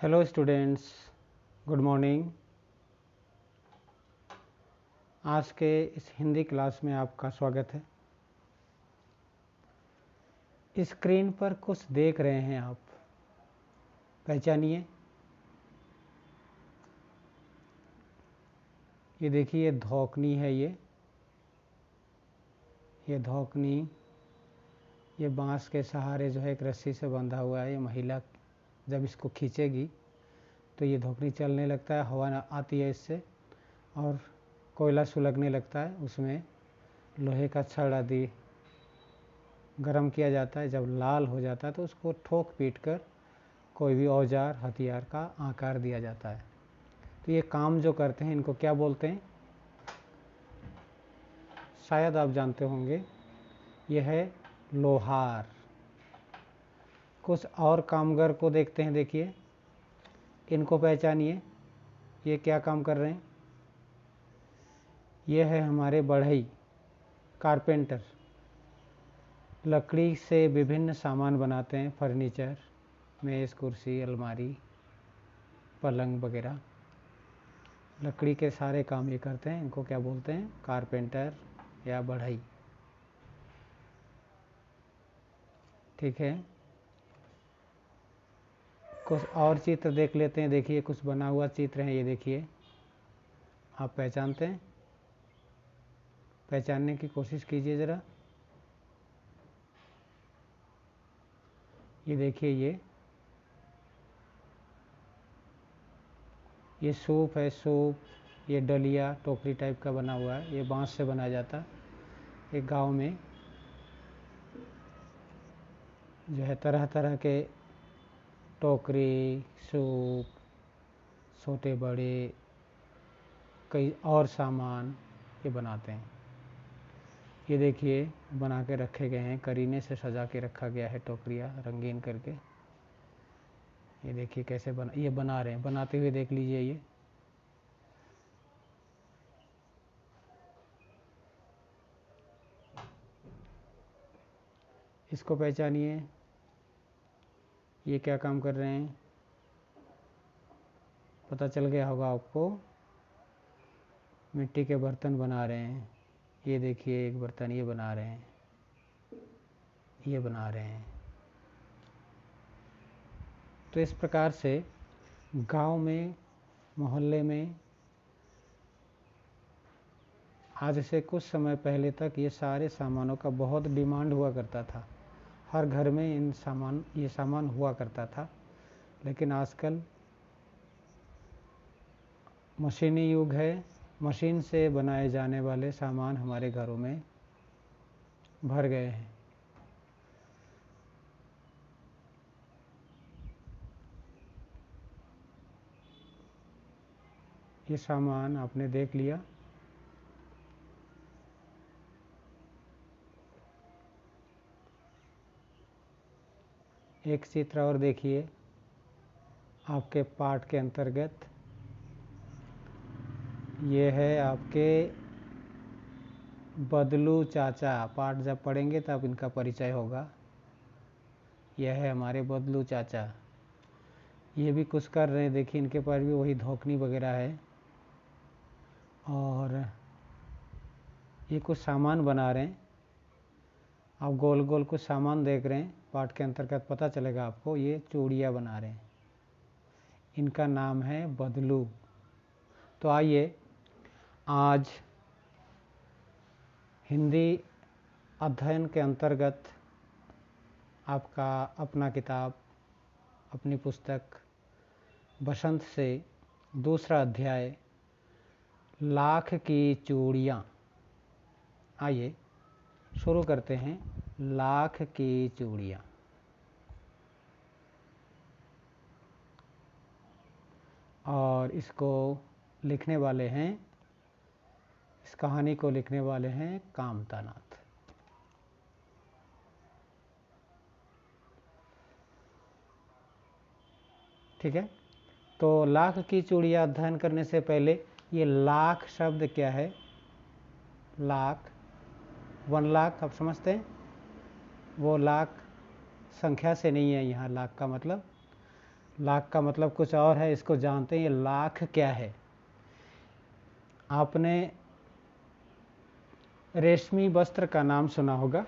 Hello students, good morning. आज के इस हिंदी क्लास में आपका स्वागत है। स्क्रीन पर कुछ देख रहे हैं आप, पहचानिए। ये देखिए, धौकनी है। ये धौकनी, ये बांस के सहारे जो है एक रस्सी से बंधा हुआ है। ये महिला जब इसको खींचेगी तो ये धौकनी चलने लगता है, हवा आती है इससे और कोयला सुलगने लगता है। उसमें लोहे का छड़ आदि गरम किया जाता है। जब लाल हो जाता है तो उसको ठोक पीट कर कोई भी औजार हथियार का आकार दिया जाता है। तो ये काम जो करते हैं इनको क्या बोलते हैं, शायद आप जानते होंगे। ये है लोहार। कुछ और कामगर को देखते हैं। देखिए, इनको पहचानिए, ये क्या काम कर रहे हैं। ये है हमारे बढ़ई, कारपेंटर। लकड़ी से विभिन्न सामान बनाते हैं, फर्नीचर, मेज़, कुर्सी, अलमारी, पलंग वगैरह। लकड़ी के सारे काम ये करते हैं। इनको क्या बोलते हैं, कारपेंटर या बढ़ई। ठीक है, कुछ और चित्र देख लेते हैं। देखिए, कुछ बना हुआ चित्र है। ये देखिए, आप पहचानते हैं? पहचानने की कोशिश कीजिए ज़रा। ये देखिए, ये सूप है। सूप, ये डलिया टोकरी टाइप का बना हुआ है। ये बांस से बनाया जाता है। एक गांव में जो है तरह तरह के टोकरी, सूप, छोटे बड़े कई और सामान ये बनाते हैं। ये देखिए, बना के रखे गए हैं, करीने से सजा के रखा गया है टोकरियाँ रंगीन करके। ये देखिए कैसे ये बना रहे हैं, बनाते हुए देख लीजिए। ये इसको पहचानिए, ये क्या काम कर रहे हैं, पता चल गया होगा आपको। मिट्टी के बर्तन बना रहे हैं। ये देखिए, एक बर्तन ये बना रहे हैं, ये बना रहे हैं। तो इस प्रकार से गांव में, मोहल्ले में आज से कुछ समय पहले तक ये सारे सामानों का बहुत डिमांड हुआ करता था। हर घर में ये सामान हुआ करता था। लेकिन आजकल मशीनी युग है। मशीन से बनाए जाने वाले सामान हमारे घरों में भर गए हैं। ये सामान आपने देख लिया। एक चित्र और देखिए आपके पाठ के अंतर्गत। ये है आपके बदलू चाचा। पाठ जब पढ़ेंगे तब इनका परिचय होगा। यह है हमारे बदलू चाचा। ये भी कुछ कर रहे हैं। देखिए, इनके पास भी वही धौकनी वगैरह है और ये कुछ सामान बना रहे हैं। आप गोल गोल कुछ सामान देख रहे हैं। पाठ के अंतर्गत पता चलेगा आपको। ये चूड़ियाँ बना रहे हैं। इनका नाम है बदलू। तो आइए आज हिंदी अध्ययन के अंतर्गत आपका अपना किताब, अपनी पुस्तक बसंत से दूसरा अध्याय, लाख की चूड़ियाँ। आइए शुरू करते हैं। लाख की चूड़ियाँ। और इसको लिखने वाले हैं, इस कहानी को लिखने वाले हैं कामतानाथ। ठीक है, तो लाख की चूड़ियाँ अध्ययन करने से पहले ये लाख शब्द क्या है। लाख, 1 लाख, आप समझते हैं। वो लाख संख्या से नहीं है। यहाँ लाख का मतलब लाख का मतलब कुछ और है, इसको जानते हैं। ये लाख क्या है? आपने रेशमी वस्त्र का नाम सुना होगा।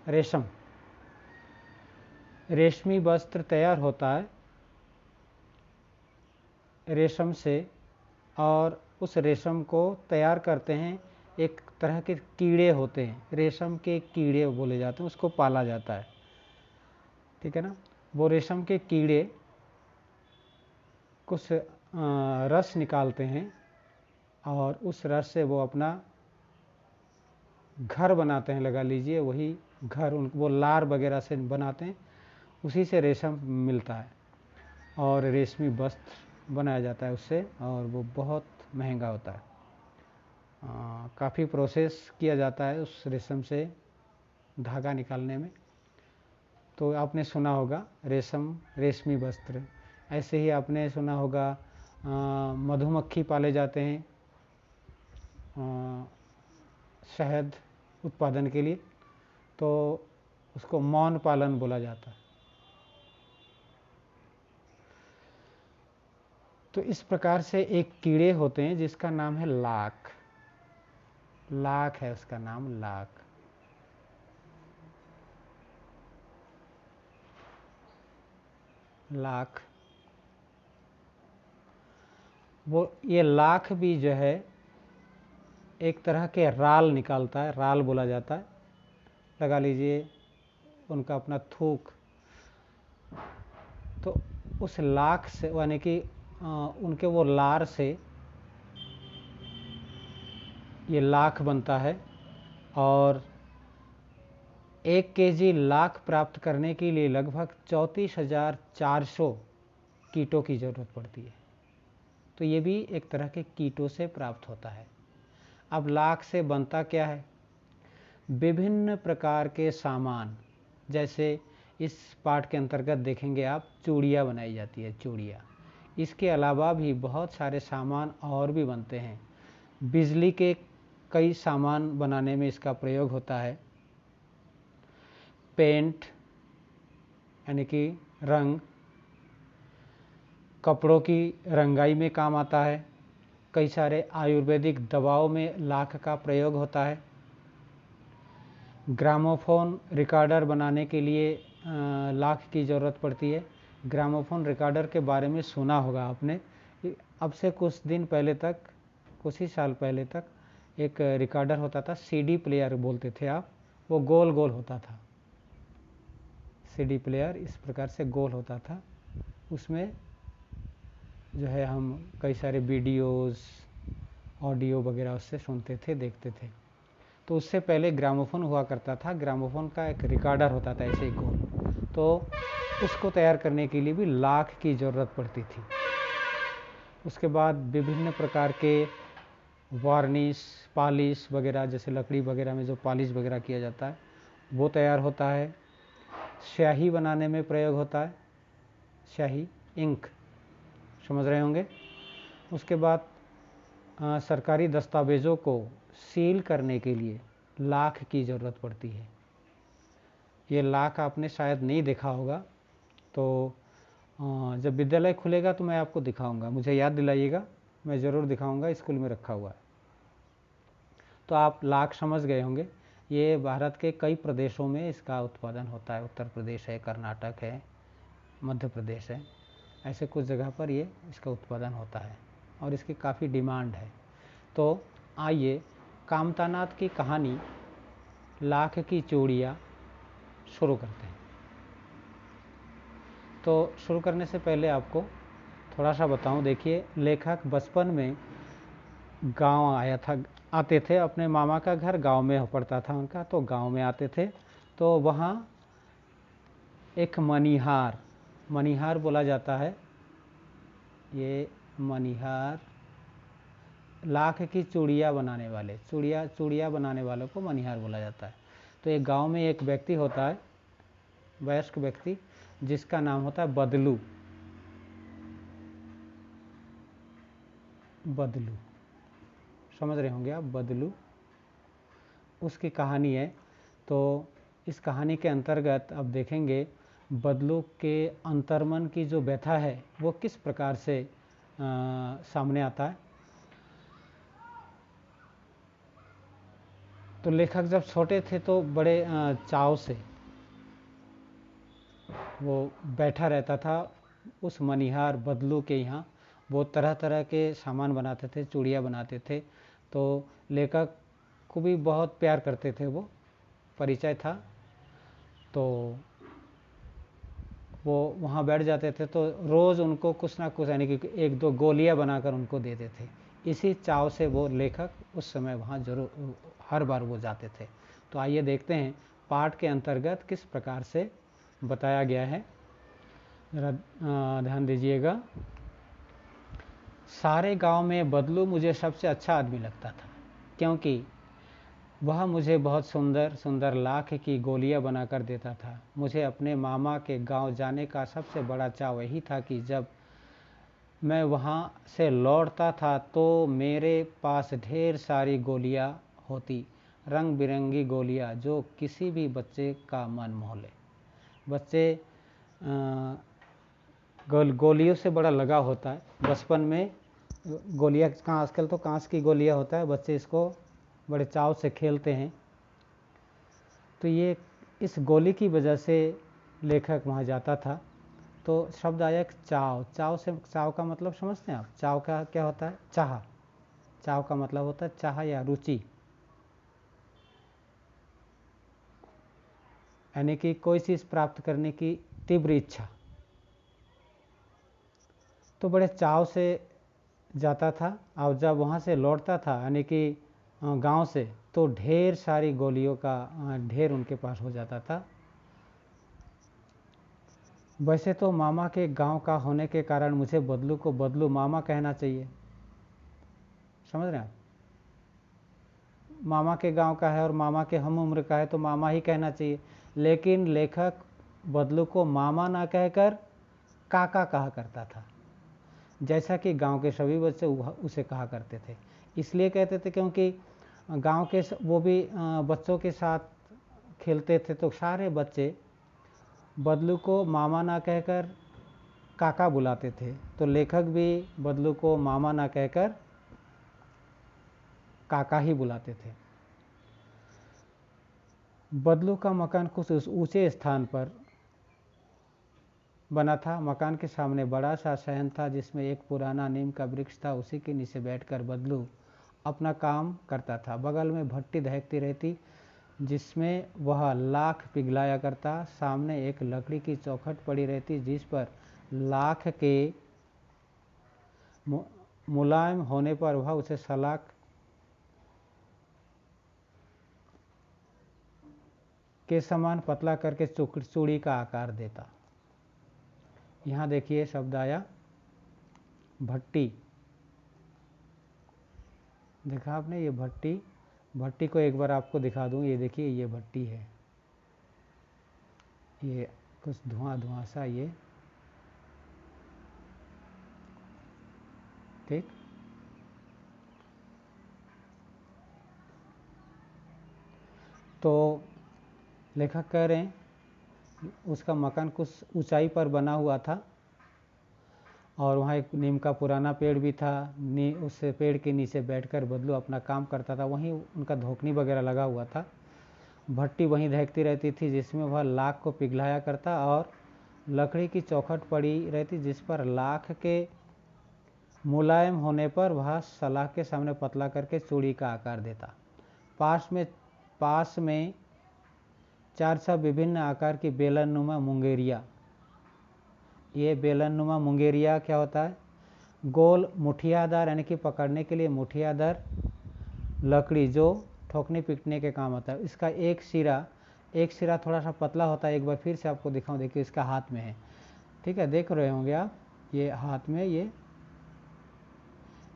रेशम, रेशमी वस्त्र तैयार होता है रेशम से, और उस रेशम को तैयार करते हैं। एक तरह के कीड़े होते हैं, रेशम के कीड़े बोले जाते हैं, उसको पाला जाता है, ठीक है ना। वो रेशम के कीड़े कुछ रस निकालते हैं, और उस रस से वो अपना घर बनाते हैं, लगा लीजिए वही घर वो लार वगैरह से बनाते हैं, उसी से रेशम मिलता है और रेशमी वस्त्र बनाया जाता है उससे, और वो बहुत महंगा होता है। काफ़ी प्रोसेस किया जाता है उस रेशम से धागा निकालने में। तो आपने सुना होगा रेशम, रेशमी वस्त्र। ऐसे ही आपने सुना होगा मधुमक्खी पाले जाते हैं शहद उत्पादन के लिए, तो उसको मौन पालन बोला जाता है। तो इस प्रकार से एक कीड़े होते हैं जिसका नाम है लाख। लाख है उसका नाम, लाख। लाख, वो ये लाख भी जो है एक तरह के राल निकालता है, राल बोला जाता है, लगा लीजिए उनका अपना थूक। तो उस लाख से, यानी कि उनके वो लार से ये लाख बनता है, और 1 केजी लाख प्राप्त करने के लिए लगभग 34,400 कीटों की ज़रूरत पड़ती है। तो ये भी एक तरह के कीटों से प्राप्त होता है। अब लाख से बनता क्या है? विभिन्न प्रकार के सामान, जैसे इस पाठ के अंतर्गत देखेंगे आप, चूड़ियाँ बनाई जाती है, चूड़ियाँ। इसके अलावा भी बहुत सारे सामान और भी बनते हैं। बिजली के कई सामान बनाने में इसका प्रयोग होता है। पेंट यानी कि रंग, कपड़ों की रंगाई में काम आता है। कई सारे आयुर्वेदिक दवाओं में लाख का प्रयोग होता है। ग्रामोफोन रिकॉर्डर बनाने के लिए लाख की ज़रूरत पड़ती है। ग्रामोफोन रिकॉर्डर के बारे में सुना होगा आपने। अब से कुछ दिन पहले तक, कुछ ही साल पहले तक एक रिकॉर्डर होता था, सीडी प्लेयर बोलते थे आप, वो गोल गोल होता था। सीडी प्लेयर इस प्रकार से गोल होता था, उसमें जो है हम कई सारे वीडियोस, ऑडियो वगैरह उससे सुनते थे, देखते थे। तो उससे पहले ग्रामोफोन हुआ करता था। ग्रामोफोन का एक रिकॉर्डर होता था ऐसे ही गोल, तो उसको तैयार करने के लिए भी लाख की ज़रूरत पड़ती थी। उसके बाद विभिन्न प्रकार के वार्निश, पॉलिश वगैरह, जैसे लकड़ी वगैरह में जो पॉलिश वगैरह किया जाता है वो तैयार होता है। स्याही बनाने में प्रयोग होता है, स्याही, इंक, समझ रहे होंगे। उसके बाद सरकारी दस्तावेज़ों को सील करने के लिए लाख की ज़रूरत पड़ती है। ये लाख आपने शायद नहीं देखा होगा, तो जब विद्यालय खुलेगा तो मैं आपको दिखाऊंगा, मुझे याद दिलाइएगा, मैं ज़रूर दिखाऊंगा, स्कूल में रखा हुआ है। तो आप लाख समझ गए होंगे। ये भारत के कई प्रदेशों में इसका उत्पादन होता है। उत्तर प्रदेश है, कर्नाटक है, मध्य प्रदेश है, ऐसे कुछ जगह पर ये इसका उत्पादन होता है और इसकी काफ़ी डिमांड है। तो आइए कामतानाथ की कहानी लाख की चूड़ियाँ शुरू करते हैं। तो शुरू करने से पहले आपको थोड़ा सा बताऊं। देखिए, लेखक बचपन में गांव आते थे, अपने मामा का घर गांव में पड़ता था उनका, तो गांव में आते थे। तो वहाँ एक मनिहार, मनिहार बोला जाता है, ये मनिहार, लाख की चूड़ियाँ बनाने वाले, चूड़ियाँ बनाने वालों को मनिहार बोला जाता है। तो एक गांव में एक व्यक्ति होता है, वयस्क व्यक्ति, जिसका नाम होता है बदलू। बदलू, समझ रहे होंगे आप, बदलू, उसकी कहानी है। तो इस कहानी के अंतर्गत अब देखेंगे बदलू के अंतर्मन की जो व्यथा है वो किस प्रकार से सामने आता है। तो लेखक जब छोटे थे तो बड़े चाव से वो बैठा रहता था उस मनिहार बदलू के यहाँ। वो तरह तरह के सामान बनाते थे, चूड़ियाँ बनाते थे। तो लेखक को भी बहुत प्यार करते थे, वो परिचय था। तो वो वहाँ बैठ जाते थे तो रोज़ उनको कुछ ना कुछ यानी कि एक दो गोलियाँ बनाकर उनको देते थे। इसी चाव से वो लेखक उस समय वहाँ जरूर हर बार वो जाते थे। तो आइए देखते हैं पाठ के अंतर्गत किस प्रकार से बताया गया है। ध्यान दीजिएगा। सारे गांव में बदलू मुझे सबसे अच्छा आदमी लगता था, क्योंकि वह मुझे बहुत सुंदर सुंदर लाख की गोलियां बनाकर देता था। मुझे अपने मामा के गांव जाने का सबसे बड़ा चाव यही था कि जब मैं वहां से लौटता था तो मेरे पास ढेर सारी गोलियां होती, रंग बिरंगी गोलियां जो किसी भी बच्चे का मन मोह ले। बच्चे गोलियों से बड़ा लगाव होता है बचपन में। गोलियां आजकल तो कांच की गोलियां होता है, बच्चे इसको बड़े चाव से खेलते हैं। तो ये इस गोली की वजह से लेखक वहाँ जाता था। तो शब्द आया चाव। चाव से, चाव का मतलब समझते हैं आप? चाव का क्या होता है? चाह। चाव का मतलब होता है चाह या रुचि, यानी कि कोई चीज़ प्राप्त करने की तीव्र इच्छा। तो बड़े चाव से जाता था और जब वहाँ से लौटता था यानी कि गांव से, तो ढेर सारी गोलियों का ढेर उनके पास हो जाता था। वैसे तो मामा के गांव का होने के कारण मुझे बदलू को बदलू मामा कहना चाहिए, समझ रहे हैं आप? मामा के गांव का है और मामा के हम उम्र का है तो मामा ही कहना चाहिए। लेकिन लेखक बदलू को मामा ना कहकर काका कहा करता था, जैसा कि गांव के सभी बच्चे उसे कहा करते थे। इसलिए कहते थे क्योंकि गांव के वो भी बच्चों के साथ खेलते थे, तो सारे बच्चे बदलू को मामा ना कहकर काका बुलाते थे। तो लेखक भी बदलू को मामा ना कहकर काका ही बुलाते थे। बदलू का मकान कुछ ऊंचे स्थान पर बना था। मकान के सामने बड़ा सा शयन था जिसमें एक पुराना नीम का वृक्ष था। उसी के नीचे बैठकर बदलू अपना काम करता था। बगल में भट्टी दहकती रहती जिसमें वह लाख पिघलाया करता। सामने एक लकड़ी की चौखट पड़ी रहती जिस पर लाख के मुलायम होने पर वह उसे सलाख के समान पतला करके चूड़ी का आकार देता। यहाँ देखिए शब्द आया भट्टी। देखा आपने ये भट्टी? भट्टी को एक बार आपको दिखा दूं। ये देखिए ये भट्टी है, ये कुछ धुआं धुआं सा ये, ठीक। तो लेखक कह रहे हैं उसका मकान कुछ ऊंचाई पर बना हुआ था और वहाँ एक नीम का पुराना पेड़ भी था। उस पेड़ के नीचे बैठकर बदलू अपना काम करता था। वहीं उनका धोखनी वगैरह लगा हुआ था। भट्टी वहीं दहकती रहती थी जिसमें वह लाख को पिघलाया करता और लकड़ी की चौखट पड़ी रहती जिस पर लाख के मुलायम होने पर वह सलाख के सामने पतला करके चूड़ी का आकार देता। पास में 4 विभिन्न आकार की बेलननुमा मुंगेरिया। ये बेलननुमा मुंगेरिया क्या होता है? गोल मुठियादार, यानी कि पकड़ने के लिए मुठियादार लकड़ी जो ठोकने पीटने के काम आता है। इसका एक सिरा थोड़ा सा पतला होता है। एक बार फिर से आपको दिखाऊं, देखिए इसका हाथ में है, ठीक है, देख रहे होंगे आप। ये हाथ में ये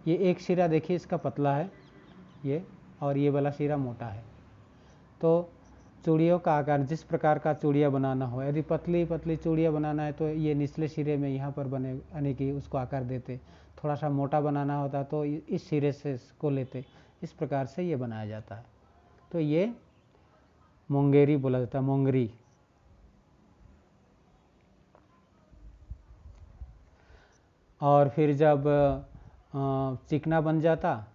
एक सिरा देखिए इसका पतला है ये, और ये वाला सिरा मोटा है। तो चूड़ियों का आकार, जिस प्रकार का चूड़ियाँ बनाना हो, यदि पतली पतली चूड़ियाँ बनाना है तो ये निचले सिरे में यहाँ पर बने, यानी कि उसको आकार देते। थोड़ा सा मोटा बनाना होता तो इस सिरे से इसको लेते। इस प्रकार से ये बनाया जाता है। तो ये मुंगेरी बोला जाता है, मोंगरी। और फिर जब चिकना बन जाता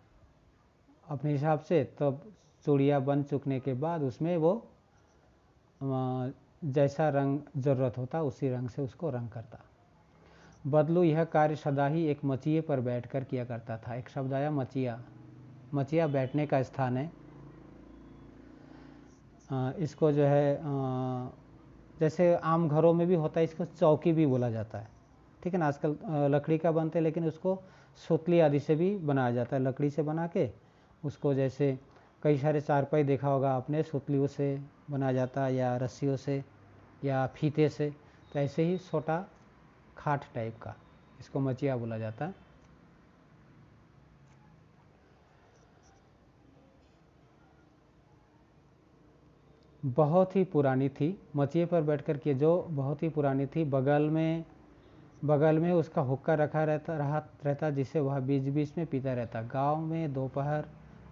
अपने हिसाब से, तब चूड़िया बन चुकने के बाद उसमें वो जैसा रंग ज़रूरत होता उसी रंग से उसको रंग करता। बदलू यह कार्य सदा ही एक मचिए पर बैठकर किया करता था। एक शब्द आया मचिया। मचिया बैठने का स्थान है। इसको जो है जैसे आम घरों में भी होता है, इसको चौकी भी बोला जाता है, ठीक है ना। आजकल लकड़ी का बनते हैं, लेकिन उसको सुतली आदि से भी बनाया जाता है। लकड़ी से बना के उसको, जैसे कई सारे चारपाई देखा होगा आपने, सुतलियों से बनाया जाता है या रस्सियों से या फीते से, तो ऐसे ही छोटा खाट टाइप का, इसको मचिया बोला जाता है। बहुत ही पुरानी थी, मचिए पर बैठकर के, जो बहुत ही पुरानी थी। बगल में उसका हुक्का रखा रहता जिसे वह बीच बीच में पीता रहता। गांव में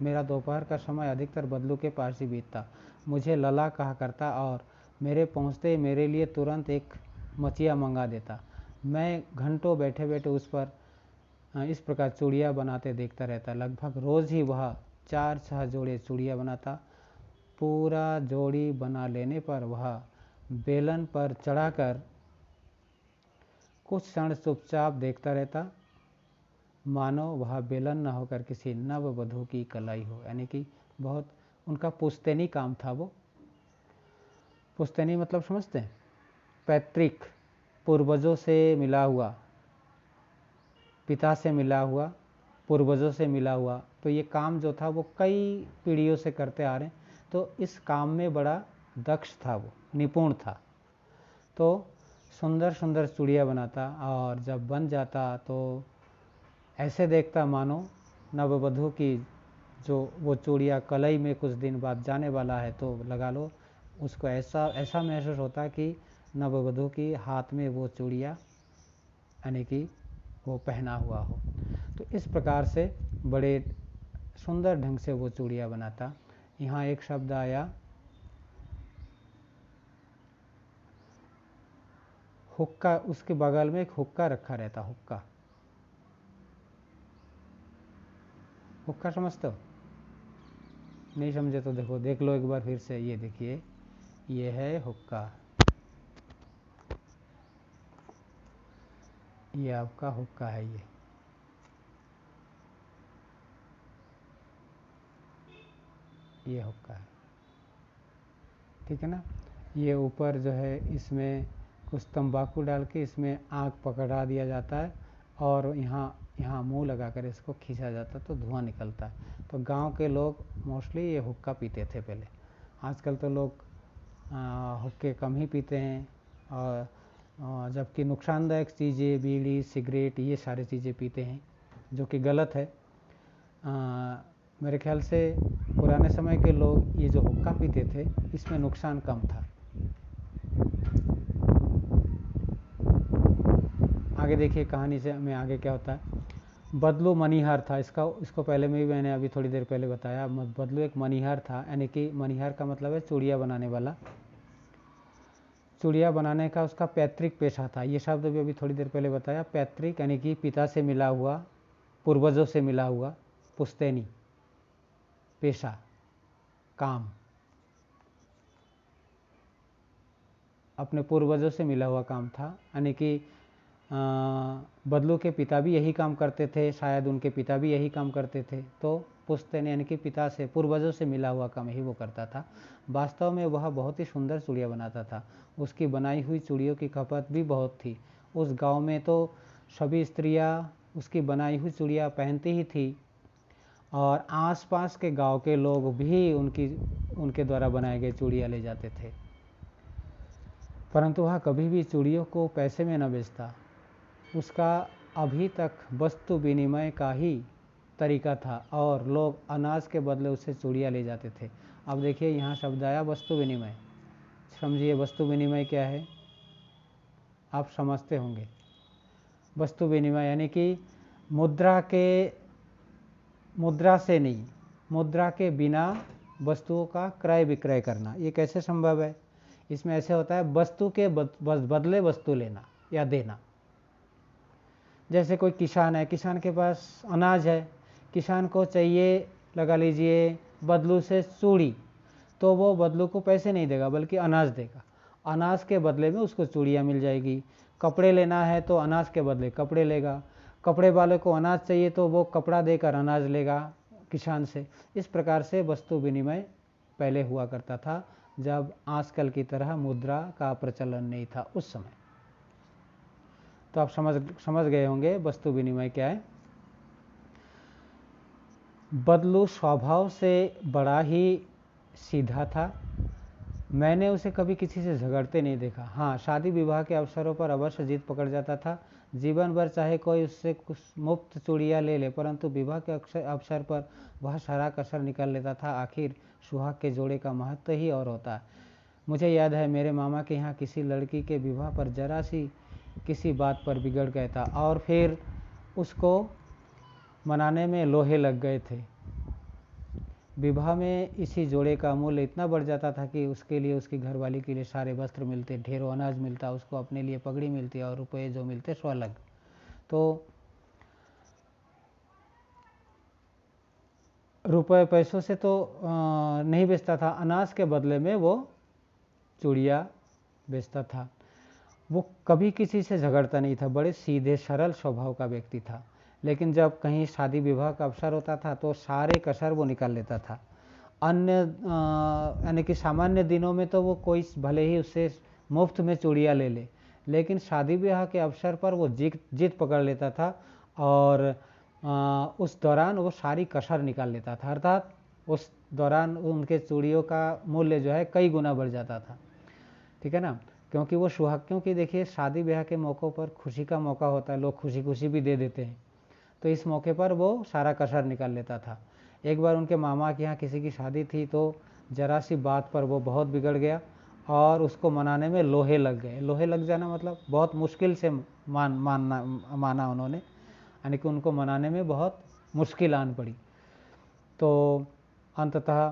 मेरा दोपहर का समय अधिकतर बदलू के पास ही बीतता। मुझे लला कहा करता और मेरे पहुंचते ही मेरे लिए तुरंत एक मचिया मंगा देता। मैं घंटों बैठे बैठे उस पर इस प्रकार चूड़िया बनाते देखता रहता। लगभग रोज़ ही वह 4-6 जोड़े चूड़िया बनाता। पूरा जोड़ी बना लेने पर वह बेलन पर चढ़ाकर कुछ क्षण चुपचाप देखता रहता, मानो वह बेलन न होकर किसी नववधू की कलाई हो। यानी कि बहुत उनका पुश्तैनी काम था। वो पुश्तैनी मतलब समझते हैं, पैतृक, पूर्वजों से मिला हुआ, पिता से मिला हुआ, पूर्वजों से मिला हुआ। तो ये काम जो था वो कई पीढ़ियों से करते आ रहे हैं। तो इस काम में बड़ा दक्ष था, वो निपुण था। तो सुंदर सुंदर चूड़िया बनाता और जब बन जाता तो ऐसे देखता मानो नववधू की जो वो चूड़िया कलई में कुछ दिन बाद जाने वाला है, तो लगा लो उसको ऐसा महसूस होता कि नववधू की हाथ में वो चूड़िया यानी कि वो पहना हुआ हो। तो इस प्रकार से बड़े सुंदर ढंग से वो चूड़िया बनाता। यहाँ एक शब्द आया हुक्का, उसके बगल में एक हुक्का रखा रहता। हुक्का समझते हो? नहीं समझे तो देखो, देख लो एक बार फिर से। ये देखिए, ये है हुक्का, ये आपका हुक्का है। ये हुक्का है, ठीक है ना। ये ऊपर जो है इसमें कुछ तंबाकू डाल के इसमें आग पकड़ा दिया जाता है और यहाँ मुंह लगाकर इसको खींचा जाता है तो धुआं निकलता है। तो गांव के लोग मोस्टली ये हुक्का पीते थे पहले। आजकल तो लोग हुक्के कम ही पीते हैं, और जबकि नुकसानदायक चीज़ें बीड़ी सिगरेट ये सारी चीज़ें पीते हैं, जो कि गलत है। मेरे ख्याल से पुराने समय के लोग ये जो हुक्का पीते थे इसमें नुकसान कम था। आगे देखिए कहानी से हमें आगे क्या होता है। बदलू मनीहार था। इसको पहले में भी मैंने अभी थोड़ी देर पहले बताया। बदलू एक मनीहार था, यानी कि मनीहार का मतलब है चूड़िया बनाने वाला। चूड़िया बनाने का उसका पैतृक पेशा था। ये शब्द भी अभी थोड़ी देर पहले बताया। पैतृक यानी कि पिता से मिला हुआ, पूर्वजों से मिला हुआ, पुश्तैनी पेशा, काम, अपने पूर्वजों से मिला हुआ काम था। यानी कि बदलू के पिता भी यही काम करते थे, शायद उनके पिता भी यही काम करते थे। तो पुश्तैनी यानी कि पिता से, पूर्वजों से मिला हुआ काम ही वो करता था। वास्तव में वह बहुत ही सुंदर चूड़िया बनाता था। उसकी बनाई हुई चूड़ियों की खपत भी बहुत थी। उस गांव में तो सभी स्त्रियां उसकी बनाई हुई चूड़िया पहनती ही थी, और आसपास के गांव के लोग भी उनके द्वारा बनाए गए चूड़िया ले जाते थे। परंतु वह कभी भी चूड़ियों को पैसे में न बेचता। उसका अभी तक वस्तु विनिमय का ही तरीका था, और लोग अनाज के बदले उससे चूड़िया ले जाते थे। अब देखिए यहाँ शब्द आया वस्तु विनिमय। समझिए वस्तु विनिमय क्या है, आप समझते होंगे। वस्तु विनिमय यानी कि मुद्रा से नहीं, मुद्रा के बिना वस्तुओं का क्रय विक्रय करना। ये कैसे संभव है? इसमें ऐसे होता है वस्तु के बदले वस्तु लेना या देना। जैसे कोई किसान है, किसान के पास अनाज है, किसान को चाहिए लगा लीजिए बदलू से चूड़ी, तो वो बदलू को पैसे नहीं देगा बल्कि अनाज देगा, अनाज के बदले में उसको चूड़ियाँ मिल जाएगी। कपड़े लेना है तो अनाज के बदले कपड़े लेगा, कपड़े वाले को अनाज चाहिए तो वो कपड़ा देकर अनाज लेगा किसान से। इस प्रकार से वस्तु विनिमय पहले हुआ करता था, जब आजकल की तरह मुद्रा का प्रचलन नहीं था उस समय। तो आप समझ गए होंगे वस्तु विनिमय क्या है। बदलू स्वभाव से बड़ा ही सीधा था, मैंने उसे कभी किसी से झगड़ते नहीं देखा। हाँ, शादी विवाह के अवसरों पर अवश्य जीत पकड़ जाता था। जीवन भर चाहे कोई उससे कुछ मुफ्त चूड़ियाँ ले ले, परंतु विवाह के अवसर पर वह सारा कसर निकाल लेता था। आखिर सुहाग के जोड़े का महत्व ही और होता है। मुझे याद है मेरे मामा के यहाँ किसी लड़की के विवाह पर जरा सी किसी बात पर बिगड़ गया था और फिर उसको मनाने में लोहे लग गए थे। विवाह में इसी जोड़े का मूल्य इतना बढ़ जाता था कि उसके लिए, उसकी घरवाली के लिए सारे वस्त्र मिलते, ढेरों अनाज मिलता, उसको अपने लिए पगड़ी मिलती और रुपए जो मिलते सो अलग। तो रुपए पैसों से तो नहीं बेचता था, अनाज के बदले में वो चूड़ियाँ बेचता था। वो कभी किसी से झगड़ता नहीं था, बड़े सीधे सरल स्वभाव का व्यक्ति था। लेकिन जब कहीं शादी विवाह का अवसर होता था तो सारे कसर वो निकाल लेता था। अन्य यानी कि सामान्य दिनों में तो वो कोई भले ही उससे मुफ्त में चूड़ियाँ ले ले, लेकिन शादी ब्याह के अवसर पर वो जीत पकड़ लेता था और उस दौरान वो सारी कसर निकाल लेता था। अर्थात उस दौरान उनके चूड़ियों का मूल्य जो है कई गुना बढ़ जाता था। ठीक है ना, क्योंकि वो सुहाग, क्योंकि देखिए शादी ब्याह के मौक़ों पर खुशी का मौका होता है, लोग खुशी खुशी भी दे देते हैं, तो इस मौके पर वो सारा कसर निकाल लेता था। एक बार उनके मामा के यहाँ किसी की शादी थी तो जरा सी बात पर वो बहुत बिगड़ गया और उसको मनाने में लोहे लग गए। लोहे लग जाना मतलब बहुत मुश्किल से माना उन्होंने, यानी कि उनको मनाने में बहुत मुश्किल आन पड़ी। तो अंततः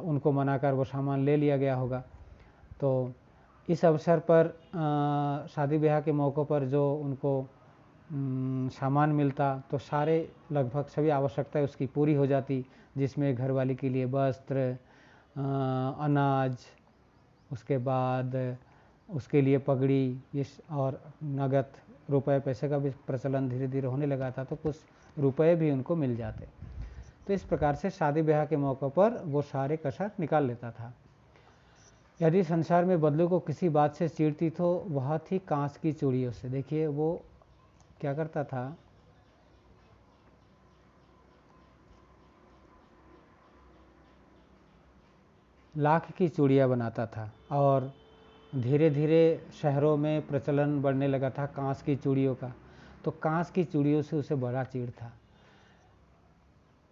उनको मनाकर वो सामान ले लिया गया होगा। तो इस अवसर पर शादी ब्याह के मौक़ों पर जो उनको सामान मिलता तो सारे लगभग सभी आवश्यकताएं उसकी पूरी हो जाती, जिसमें घरवाली के लिए वस्त्र, अनाज, उसके बाद उसके लिए पगड़ी, इस और नगद रुपए पैसे का भी प्रचलन धीरे धीरे होने लगा था, तो कुछ रुपए भी उनको मिल जाते। तो इस प्रकार से शादी ब्याह के मौक़ों पर वो सारे कसर निकाल लेता था। यदि संसार में बदलू को किसी बात से चिढ़ती तो वह थी कांच की चूड़ियों से। देखिए वो क्या करता था, लाख की चूड़ियाँ बनाता था और धीरे धीरे शहरों में प्रचलन बढ़ने लगा था कांच की चूड़ियों का। तो कांच की चूड़ियों से उसे बड़ा चिढ़ था।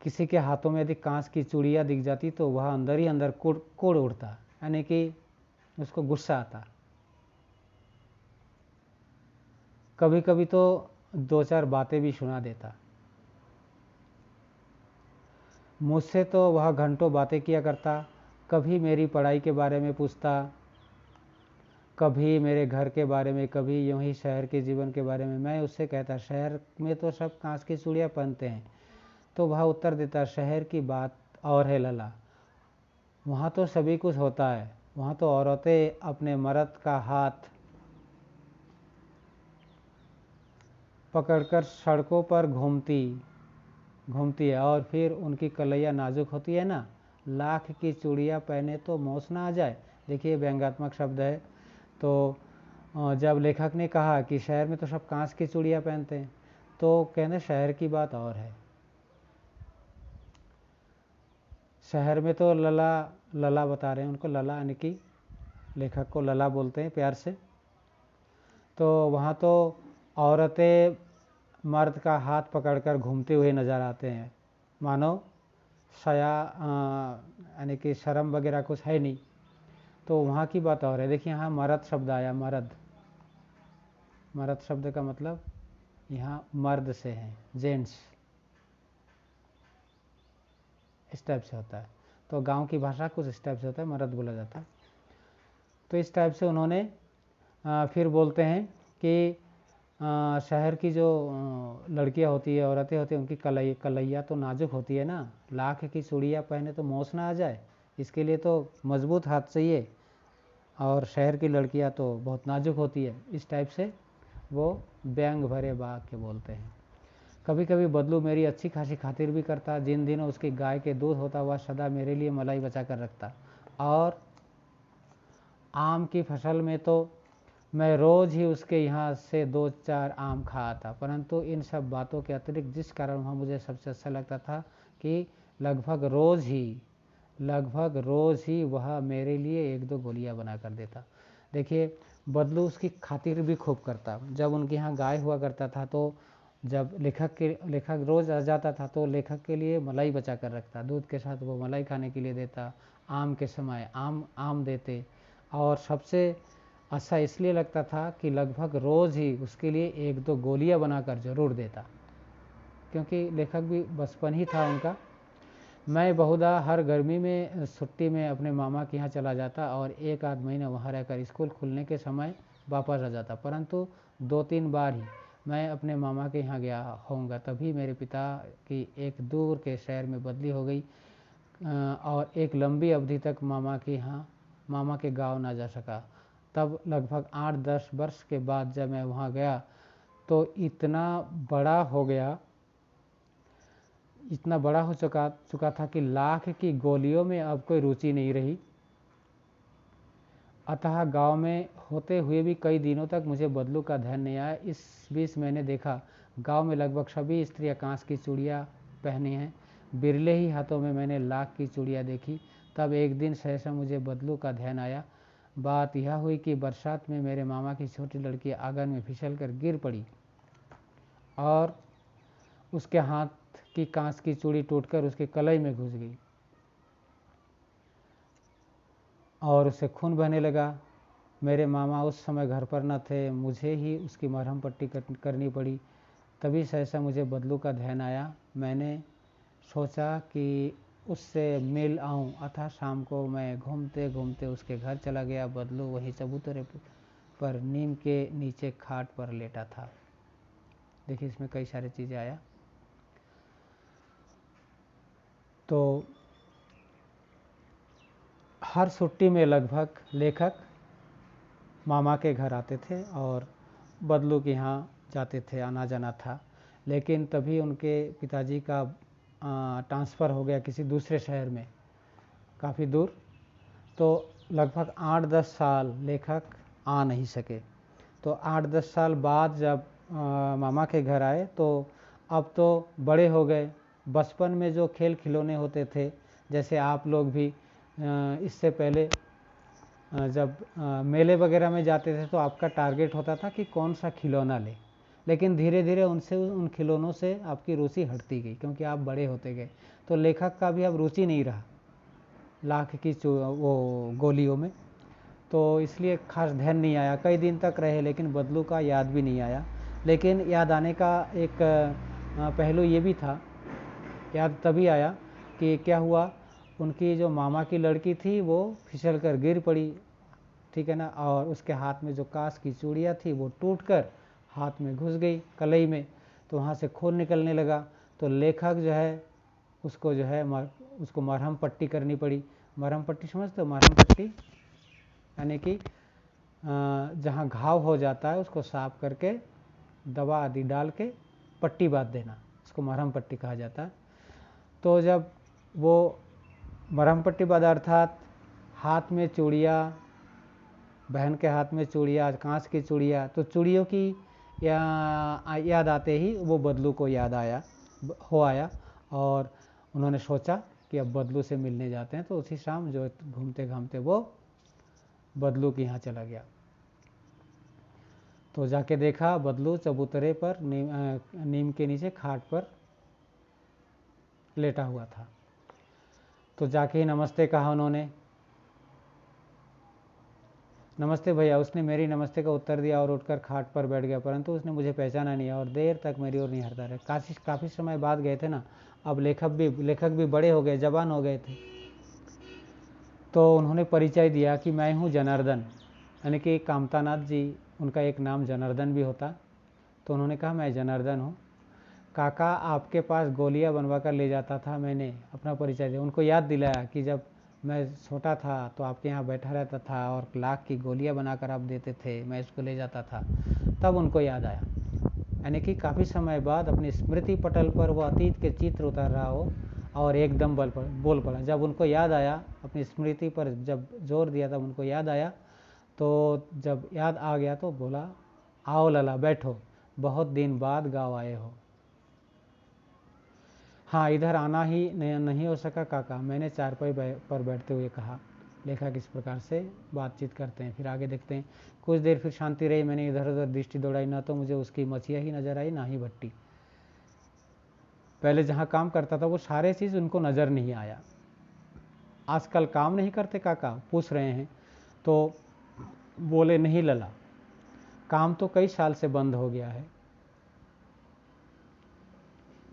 किसी के हाथों में यदि कांच की चूड़ियाँ दिख जाती तो वह अंदर ही अंदर कोड़ उड़ता, यानी कि उसको गुस्सा आता। कभी कभी तो दो चार बातें भी सुना देता। मुझसे तो वह घंटों बातें किया करता, कभी मेरी पढ़ाई के बारे में पूछता, कभी मेरे घर के बारे में, कभी यूं ही शहर के जीवन के बारे में। मैं उससे कहता शहर में तो सब कांच की चूड़ियाँ पहनते हैं, तो वह उत्तर देता शहर की बात और है लला, वहाँ तो सभी कुछ होता है, वहाँ तो औरतें अपने मर्द का हाथ पकड़कर सड़कों पर घूमती है और फिर उनकी कलैया नाजुक होती है ना, लाख की चूड़ियाँ पहने तो मौस ना आ जाए। देखिए व्यंग्यात्मक शब्द है। तो जब लेखक ने कहा कि शहर में तो सब कांच की चूड़ियाँ पहनते हैं, तो कहने शहर की बात और है। शहर में तो लला बता रहे हैं उनको, लला यानी कि लेखक को लला बोलते हैं प्यार से। तो वहाँ तो औरतें मर्द का हाथ पकड़कर घूमते हुए नजर आते हैं, मानो शया यानी कि शर्म वगैरह कुछ है नहीं। तो वहाँ की बात और है। देखिए यहाँ मर्द शब्द आया, मर्द शब्द का मतलब यहाँ मर्द से है, जेंट्स, इस टाइप से होता है। तो गांव की भाषा कुछ इस टाइप से होता है, मर्द बोला जाता है। तो इस टाइप से उन्होंने फिर बोलते हैं कि शहर की जो लड़कियां होती है, औरतें होती हैं, उनकी कलैया तो नाजुक होती है ना, लाख की चूड़ियाँ पहने तो मोच ना आ जाए, इसके लिए तो मजबूत हाथ चाहिए। और शहर की लड़कियां तो बहुत नाजुक होती है। इस टाइप से वो व्यंग भरे वाक्य बोलते हैं। कभी कभी बदलू मेरी अच्छी खासी खातिर भी करता। जिन दिनों उसकी गाय के दूध होता वह सदा मेरे लिए मलाई बचा कर रखता। और आम की फसल में तो मैं रोज़ ही उसके यहाँ से 2-4 आम खा आता। परंतु इन सब बातों के अतिरिक्त जिस कारण वह मुझे सबसे अच्छा लगता था कि लगभग रोज़ ही वह मेरे लिए 1-2 गोलियां बना कर देता। देखिए, बदलू उसकी खातिर भी खूब करता। जब उनके यहाँ गाय हुआ करता था तो जब लेखक रोज़ आ जाता था तो लेखक के लिए मलाई बचा कर रखता। दूध के साथ वो मलाई खाने के लिए देता। आम के समय आम देते। और सबसे अच्छा इसलिए लगता था कि लगभग रोज़ ही उसके लिए 1-2 गोलियां बनाकर ज़रूर देता, क्योंकि लेखक भी बचपन ही था उनका। मैं बहुधा हर गर्मी में छुट्टी में अपने मामा के यहाँ चला जाता और 1-8 महीना वहाँ रहकर स्कूल खुलने के समय वापस आ जाता। परंतु 2-3 बार ही मैं अपने मामा के यहाँ गया होऊंगा, तभी मेरे पिता की एक दूर के शहर में बदली हो गई और एक लंबी अवधि तक मामा के गांव ना जा सका। तब लगभग 8-10 वर्ष के बाद जब मैं वहाँ गया तो इतना बड़ा हो चुका था कि लाख की गोलियों में अब कोई रुचि नहीं रही। अतः गांव में होते हुए भी कई दिनों तक मुझे बदलू का ध्यान नहीं आया। इस बीच मैंने देखा गांव में लगभग सभी स्त्रियां कांच की चूड़ियां पहनी हैं। बिरले ही हाथों में मैंने लाख की चूड़ियां देखी। तब एक दिन सहसा मुझे बदलू का ध्यान आया। बात यह हुई कि बरसात में मेरे मामा की छोटी लड़की आंगन में फिसल कर गिर पड़ी और उसके हाथ की कांच की चूड़ी टूटकर उसके कलाई में घुस गई और उसे खून बहने लगा। मेरे मामा उस समय घर पर न थे, मुझे ही उसकी मरहम पट्टी करनी पड़ी। तभी सहसा मुझे बदलू का ध्यान आया। मैंने सोचा कि उससे मिल आऊं, अतः शाम को मैं घूमते घूमते उसके घर चला गया। बदलू वही चबूतरे पर नीम के नीचे खाट पर लेटा था। देखिए, इसमें कई सारी चीज़ें आया। तो हर छुट्टी में लगभग लेखक मामा के घर आते थे और बदलू के यहाँ जाते थे, आना जाना था। लेकिन तभी उनके पिताजी का ट्रांसफ़र हो गया किसी दूसरे शहर में, काफ़ी दूर। तो लगभग 8-10 साल लेखक आ नहीं सके। तो 8-10 साल बाद जब मामा के घर आए तो अब तो बड़े हो गए। बचपन में जो खेल खिलौने होते थे, जैसे आप लोग भी इससे पहले जब मेले वगैरह में जाते थे तो आपका टारगेट होता था कि कौन सा खिलौना ले। लेकिन धीरे धीरे उन खिलौनों से आपकी रुचि हटती गई, क्योंकि आप बड़े होते गए। तो लेखक का भी अब रुचि नहीं रहा लाख की वो गोलियों में, तो इसलिए खास ध्यान नहीं आया। कई दिन तक रहे लेकिन बदलू का याद भी नहीं आया। लेकिन याद आने का एक पहलू ये भी था, याद तभी आया कि क्या हुआ, उनकी जो मामा की लड़की थी वो फिसल कर गिर पड़ी, ठीक है ना, और उसके हाथ में जो कांच की चूड़ियाँ थी वो टूटकर हाथ में घुस गई कलाई में, तो वहाँ से खून निकलने लगा। तो लेखक जो है उसको उसको मरहम पट्टी करनी पड़ी। मरहम पट्टी समझते हो? मरहम पट्टी यानी कि जहाँ घाव हो जाता है उसको साफ करके दवा आदि डाल के पट्टी बांध देना, इसको मरहम पट्टी कहा जाता है। तो जब वो मरहम पट्टी बांधा, अर्थात हाथ में चूड़ियाँ, बहन के हाथ में चूड़ियाँ, कांच की चूड़ियाँ, तो चूड़ियों की याद आते ही वो बदलू को याद आया और उन्होंने सोचा कि अब बदलू से मिलने जाते हैं। तो उसी शाम जो घूमते घामते वो बदलू के यहाँ चला गया। तो जाके देखा बदलू चबूतरे पर नीम के नीचे खाट पर लेटा हुआ था। तो जाके ही नमस्ते कहा उन्होंने, नमस्ते भैया। उसने मेरी नमस्ते का उत्तर दिया और उठकर खाट पर बैठ गया, परंतु उसने मुझे पहचाना नहीं और देर तक मेरी ओर नहीं हटता रहा। काफ़ी समय बाद गए थे ना, अब लेखक भी बड़े हो गए, जवान हो गए थे। तो उन्होंने परिचय दिया कि मैं हूँ जनार्दन, यानी कि कामतानाथ जी, उनका एक नाम जनार्दन भी होता। तो उन्होंने कहा मैं जनार्दन हूँ। काका आपके पास गोलियां बनवा कर ले जाता था, मैंने अपना परिचय दिया। उनको याद दिलाया कि जब मैं छोटा था तो आपके यहाँ बैठा रहता था और लाख की गोलियां बनाकर आप देते थे, मैं इसको ले जाता था। तब उनको याद आया, यानी कि काफ़ी समय बाद अपनी स्मृति पटल पर वो अतीत के चित्र उतार रहा हो और एकदम बोल पड़ा। जब उनको याद आया, अपनी स्मृति पर जब जोर दिया तब उनको याद आया, तो जब याद आ गया तो बोला, आओ लला बैठो, बहुत दिन बाद गाँव आए हो। हाँ, इधर आना ही नहीं हो सका काका, मैंने चारपाई पर बैठते हुए कहा। लेखक इस प्रकार से बातचीत करते हैं। फिर आगे देखते हैं। कुछ देर फिर शांति रही, मैंने इधर उधर दृष्टि दौड़ाई, ना तो मुझे उसकी मछिया ही नजर आई, ना ही भट्टी। पहले जहाँ काम करता था वो सारे चीज़ उनको नज़र नहीं आया। आजकल काम नहीं करते काका, पूछ रहे हैं। तो बोले, नहीं लला, काम तो कई साल से बंद हो गया है।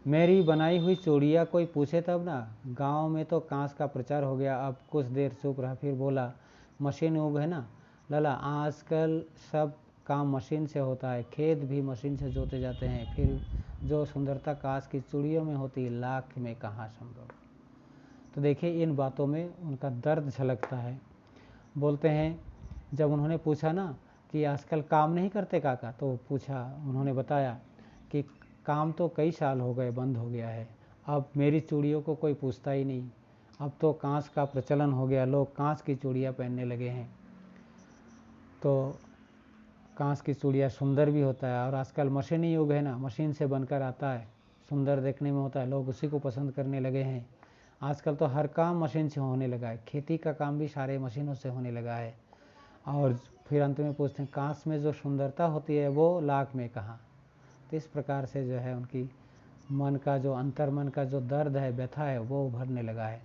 मेरी बनाई हुई चूड़ियाँ कोई पूछे तब ना, गांव में तो कांस का प्रचार हो गया। अब कुछ देर चुप रहा, फिर बोला, मशीन युग है ना लला, आजकल सब काम मशीन से होता है, खेत भी मशीन से जोते जाते हैं, फिर जो सुंदरता कांस की चूड़ियों में होती, लाख में कहाँ संभव। तो देखिए, इन बातों में उनका दर्द झलकता है। बोलते हैं, जब उन्होंने पूछा ना कि आजकल काम नहीं करते काका, तो पूछा, उन्होंने बताया कि काम तो कई साल हो गए बंद हो गया है, अब मेरी चूड़ियों को कोई पूछता ही नहीं, अब तो कांच का प्रचलन हो गया, लोग कांच की चूड़ियाँ पहनने लगे हैं। तो कांच की चूड़ियाँ सुंदर भी होता है, और आजकल मशीनी युग है ना, मशीन से बनकर आता है, सुंदर देखने में होता है, लोग उसी को पसंद करने लगे हैं। आजकल तो हर काम मशीन से होने लगा है, खेती का काम भी सारे मशीनों से होने लगा है। और फिर अंत में पूछते हैं, कांच में जो सुंदरता होती है वो लाख में कहाँ। तो इस प्रकार से जो है उनकी मन का जो अंतर मन का जो दर्द है, व्यथा है, वो उभरने लगा है।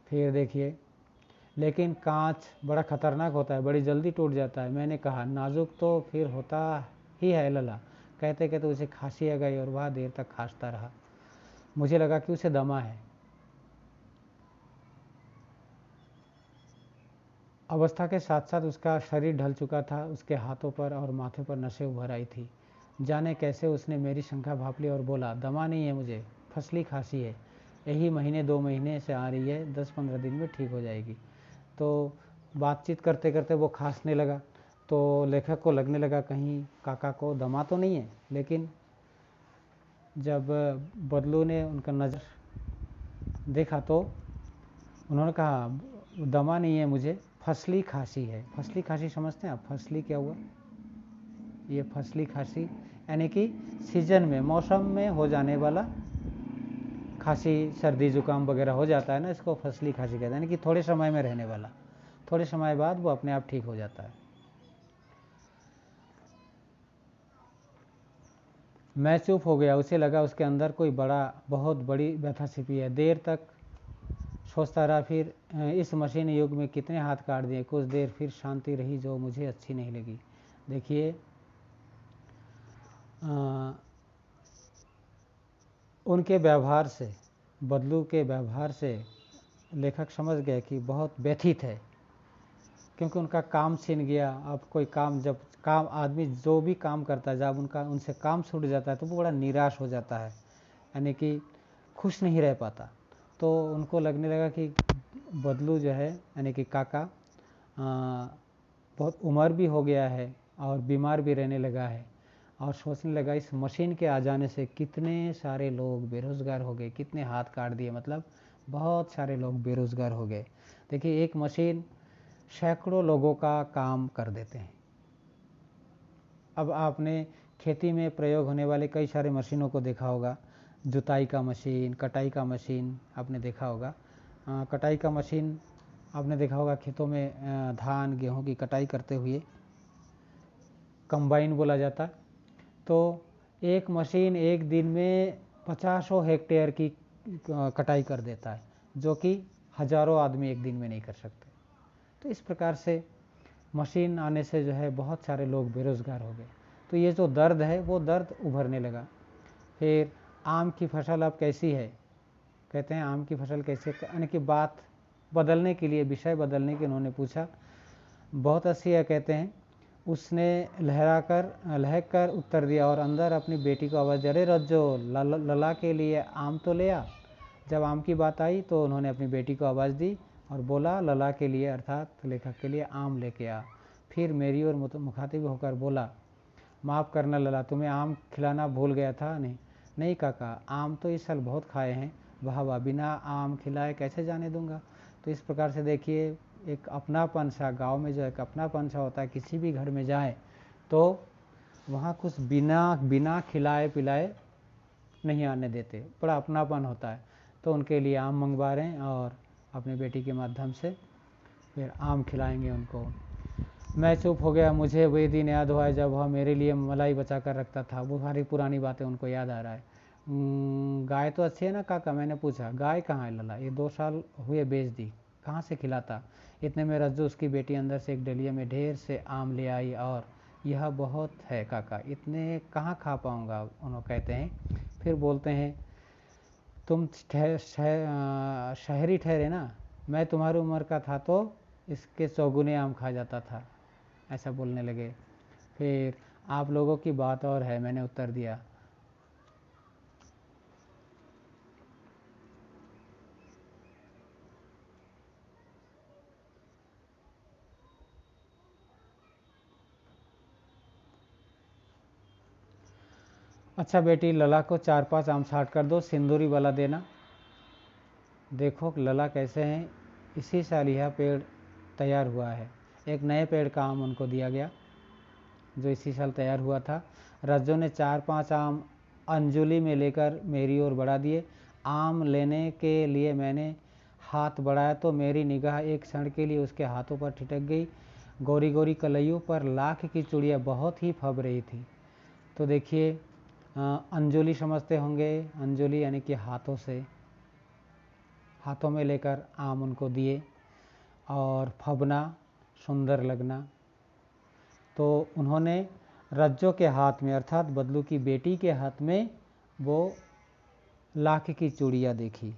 फिर देखिए, लेकिन कांच बड़ा खतरनाक होता है, बड़ी जल्दी टूट जाता है। मैंने कहा, नाजुक तो फिर होता ही है लला। कहते कहते उसे खांसी आ गई और वह देर तक खांसता रहा। मुझे लगा कि उसे दमा है। अवस्था के साथ साथ उसका शरीर ढल चुका था, उसके हाथों पर और माथे पर नसें उभर आई थी। जाने कैसे उसने मेरी शंका भांप ली और बोला, दमा नहीं है मुझे, फसली खांसी है, यही महीने 2 महीने से आ रही है, 10-15 दिन में ठीक हो जाएगी। तो बातचीत करते करते वो खांसने लगा। तो लेखक को लगने लगा कहीं काका को दमा तो नहीं है, लेकिन जब बदलू ने उनका नज़र देखा तो उन्होंने कहा, दमा नहीं है मुझे, फसली खांसी है। फसली खांसी समझते हैं आप? फसली क्या हुआ? ये फसली खांसी यानी कि सीजन में, मौसम में हो जाने वाला खांसी, सर्दी जुकाम वगैरह हो जाता है ना, इसको फसली खांसी कहते हैं, यानी कि थोड़े समय में रहने वाला, थोड़े समय बाद वो अपने आप ठीक हो जाता है। मैं चुप हो गया, उसे लगा उसके अंदर कोई बहुत बड़ी व्यथा छिपी है। देर तक सोचता रहा, फिर इस मशीन युग में कितने हाथ काट दिए। कुछ देर फिर शांति रही, जो मुझे अच्छी नहीं लगी। देखिए, उनके व्यवहार से, बदलू के व्यवहार से लेखक समझ गए कि बहुत व्यथित है, क्योंकि उनका काम छिन गया। अब कोई काम, जब काम आदमी जो भी काम करता है, जब उनसे काम छूट जाता है तो वो बड़ा निराश हो जाता है, यानी कि खुश नहीं रह पाता। तो उनको लगने लगा कि बदलू जो है, यानी कि काका, बहुत उम्र भी हो गया है और बीमार भी रहने लगा है, और सोचने लगा इस मशीन के आ जाने से कितने सारे लोग बेरोज़गार हो गए, कितने हाथ काट दिए, मतलब बहुत सारे लोग बेरोज़गार हो गए। देखिए, एक मशीन सैकड़ों लोगों का काम कर देते हैं। अब आपने खेती में प्रयोग होने वाले कई सारे मशीनों को देखा होगा, जुताई का मशीन, कटाई का मशीन आपने देखा होगा। कटाई का मशीन आपने देखा होगा, खेतों में धान गेहूं की कटाई करते हुए कंबाइन बोला जाता है। तो एक मशीन एक दिन में 50 हेक्टेयर की कटाई कर देता है, जो कि हजारों आदमी एक दिन में नहीं कर सकते। तो इस प्रकार से मशीन आने से जो है बहुत सारे लोग बेरोज़गार हो गए। तो ये जो दर्द है वो दर्द उभरने लगा। फिर आम की फसल अब कैसी है, कहते हैं आम की फसल कैसे, यानी कि बात बदलने के लिए, विषय बदलने के उन्होंने पूछा। बहुत अच्छी है कहते हैं, उसने लहक कर उत्तर दिया और अंदर अपनी बेटी को आवाज़ दे, अरे रज्जो, लला के लिए आम तो ले आ। जब आम की बात आई तो उन्होंने अपनी बेटी को आवाज़ दी और बोला, लला के लिए अर्थात लेखक के लिए आम लेके आ। फिर मेरी ओर मुखातिब होकर बोला, माफ़ करना लला, तुम्हें आम खिलाना भूल गया था। नहीं काका, आम तो इस साल बहुत खाए हैं। वाह वाह, बिना आम खिलाए कैसे जाने दूंगा। तो इस प्रकार से देखिए, एक अपनापन सा गाँव में जो एक अपनापन सा होता है, किसी भी घर में जाए तो वहाँ कुछ बिना खिलाए पिलाए नहीं आने देते, बड़ा अपनापन होता है। तो उनके लिए आम मंगवा रहे हैं और अपनी बेटी के माध्यम से फिर आम खिलाएंगे उनको। मैं चुप हो गया, मुझे वही दिन याद हुआ जब वह मेरे लिए मलाई बचा कर रखता था। वो सारी पुरानी बातें उनको याद आ रहा है। गाय तो अच्छी है ना काका, मैंने पूछा। गाय कहाँ है लला, ये 2 साल हुए बेच दी, कहाँ से खिलाता। इतने में रज्जू उसकी बेटी अंदर से एक डलिया में ढेर से आम ले आई और यह बहुत है काका, इतने कहाँ खा पाऊँगा, उन्होंने कहते हैं। फिर बोलते हैं, तुम शहरी ठहरे ना, मैं तुम्हारी उम्र का था तो इसके चौगुने आम खा जाता था, ऐसा बोलने लगे। फिर आप लोगों की बात और है, मैंने उत्तर दिया। अच्छा बेटी, लला को 4-5 आम छाट कर दो, सिंदूरी वाला देना। देखो लला कैसे हैं, इसी साल यह पेड़ तैयार हुआ है। एक नए पेड़ का आम उनको दिया गया जो इसी साल तैयार हुआ था। रज्जो ने 4-5 आम अंजुली में लेकर मेरी ओर बढ़ा दिए। आम लेने के लिए मैंने हाथ बढ़ाया तो मेरी निगाह एक क्षण के लिए उसके हाथों पर ठिठक गई। गोरी गोरी कलइयों पर लाख की चूड़ियाँ बहुत ही फब रही थी। तो देखिए, अंजुली समझते होंगे, अंजुली यानी कि हाथों से, हाथों में लेकर आम उनको दिए और फबना, सुंदर लगना। तो उन्होंने रज्जो के हाथ में अर्थात बदलू की बेटी के हाथ में वो लाख की चूड़ियाँ देखी।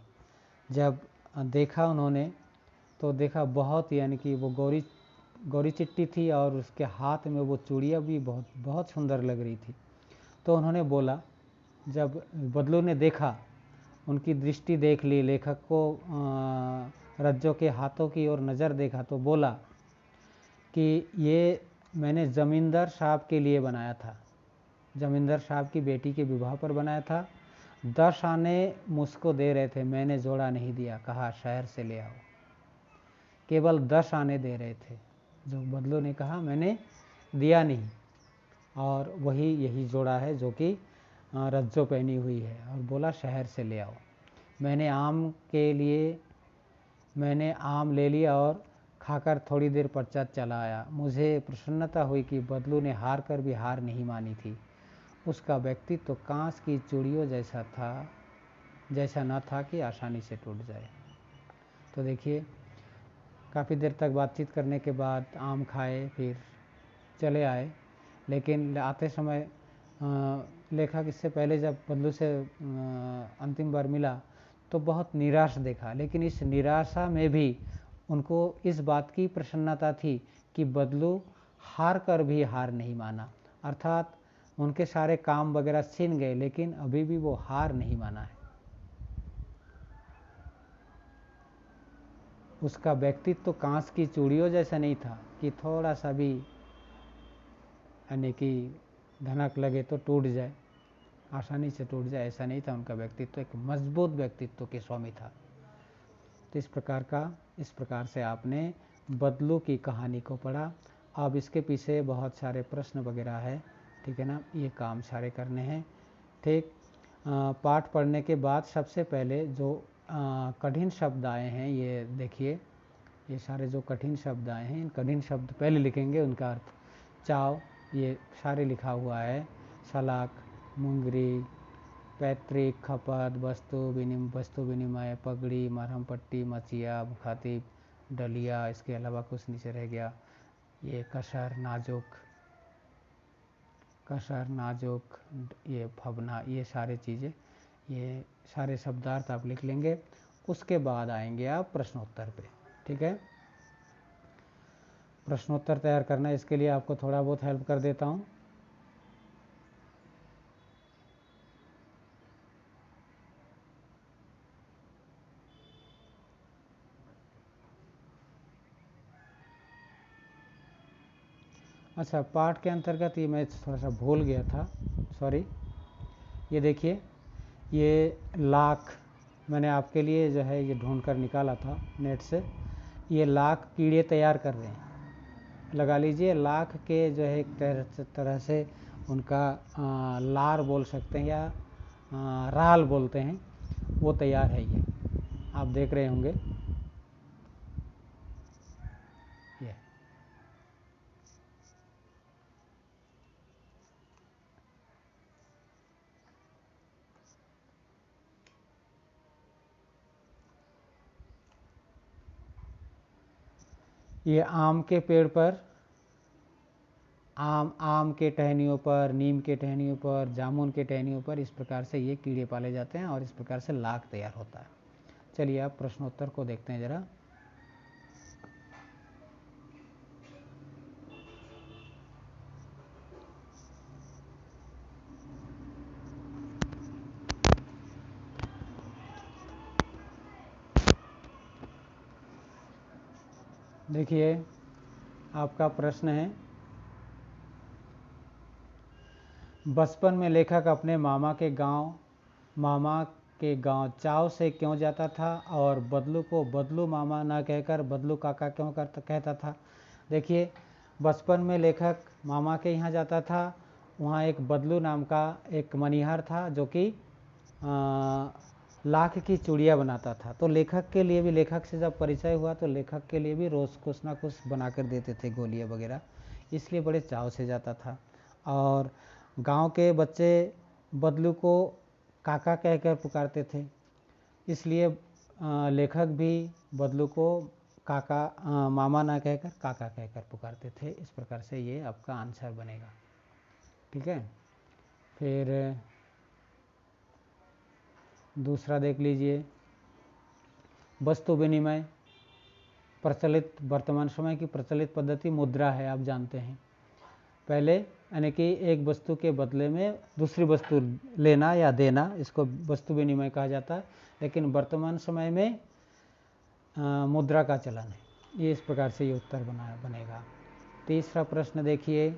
जब देखा उन्होंने तो देखा बहुत, यानी कि वो गौरी चिट्टी थी और उसके हाथ में वो चूड़ियाँ भी बहुत बहुत सुंदर लग रही थी। तो उन्होंने बोला, जब बदलू ने देखा, उनकी दृष्टि देख ली, लेखक को रज्जो के हाथों की ओर नज़र देखा तो बोला कि ये मैंने ज़मींदार साहब के लिए बनाया था, ज़मींदार साहब की बेटी के विवाह पर बनाया था। 10 आने मुझको दे रहे थे, मैंने जोड़ा नहीं दिया, कहा शहर से ले आओ। केवल 10 आने दे रहे थे, जो बदलू ने कहा मैंने दिया नहीं, और वही यही जोड़ा है जो कि रज्जो पहनी हुई है, और बोला शहर से ले आओ। मैंने आम ले लिया और खाकर थोड़ी देर पश्चात चला आया। मुझे प्रसन्नता हुई कि बदलू ने हार कर भी हार नहीं मानी थी। उसका व्यक्तित्व तो कांच की चूड़ियों जैसा न था कि आसानी से टूट जाए। तो देखिए, काफ़ी देर तक बातचीत करने के बाद आम खाए, फिर चले आए। लेकिन आते समय लेखक इससे पहले जब बदलू से अंतिम बार मिला तो बहुत निराश देखा, लेकिन इस निराशा में भी उनको इस बात की प्रसन्नता थी कि बदलू हार कर भी हार नहीं माना, अर्थात उनके सारे काम वगैरह छिन गए लेकिन अभी भी वो हार नहीं माना है। उसका व्यक्तित्व तो कांच की चूड़ियों जैसा नहीं था कि थोड़ा सा भी यानी कि धनक लगे तो टूट जाए, आसानी से टूट जाए, ऐसा नहीं था। उनका व्यक्तित्व एक मजबूत व्यक्तित्व के स्वामी था। तो इस प्रकार से आपने बदलू की कहानी को पढ़ा। अब इसके पीछे बहुत सारे प्रश्न वगैरह है, ठीक है ना, ये काम सारे करने हैं। ठीक, पाठ पढ़ने के बाद सबसे पहले जो कठिन शब्द आए हैं ये देखिए, ये सारे जो कठिन शब्द आए हैं, इन कठिन शब्द पहले लिखेंगे, उनका अर्थ चाव ये सारे लिखा हुआ है। सलाख, मुंगरी, पैतृक, खपत, वस्तु विनिमय, पगड़ी, मरहम पट्टी, मचिया, मुखातिब, डलिया, इसके अलावा कुछ नीचे रह गया, ये कसर, नाजुक, ये फबना, ये सारे चीज़ें, ये सारे शब्दार्थ आप लिख लेंगे। उसके बाद आएंगे आप प्रश्नोत्तर पे, ठीक है। प्रश्नोत्तर तैयार करना है, इसके लिए आपको थोड़ा बहुत हेल्प कर देता हूँ। अच्छा, पाठ के अंतर्गत ये मैं थोड़ा सा भूल गया था, सॉरी। ये देखिए, ये लाख मैंने आपके लिए जो है ये ढूंढ कर निकाला था नेट से। ये लाख कीड़े तैयार कर रहे हैं, लगा लीजिए। लाख के जो है एक तरह से उनका लार बोल सकते हैं या राल बोलते हैं, वो तैयार है। ये आप देख रहे होंगे, ये आम के पेड़ पर, आम के टहनियों पर, नीम के टहनियों पर, जामुन के टहनियों पर इस प्रकार से ये कीड़े पाले जाते हैं और इस प्रकार से लाख तैयार होता है। चलिए आप प्रश्नोत्तर को देखते हैं जरा। देखिए, आपका प्रश्न है, बचपन में लेखक अपने मामा के गांव चाव से क्यों जाता था और बदलू को बदलू मामा ना कहकर बदलू काका क्यों कहता था। देखिए, बचपन में लेखक मामा के यहाँ जाता था, वहाँ एक बदलू नाम का एक मनिहार था जो कि लाख की चूड़ियाँ बनाता था। तो लेखक के लिए भी, लेखक से जब परिचय हुआ तो लेखक के लिए भी रोज़ कुछ ना कुछ बना कर देते थे, गोलियाँ वगैरह, इसलिए बड़े चाव से जाता था। और गांव के बच्चे बदलू को काका कहकर पुकारते थे, इसलिए लेखक भी बदलू को काका मामा ना कहकर काका कहकर पुकारते थे। इस प्रकार से ये आपका आंसर बनेगा, ठीक है। फिर दूसरा देख लीजिए, वस्तु विनिमय प्रचलित, वर्तमान समय की प्रचलित पद्धति मुद्रा है, आप जानते हैं। पहले यानी कि एक वस्तु के बदले में दूसरी वस्तु लेना या देना, इसको वस्तु विनिमय कहा जाता है। लेकिन वर्तमान समय में मुद्रा का चलन है। ये इस प्रकार से ये उत्तर बनेगा। तीसरा प्रश्न देखिए,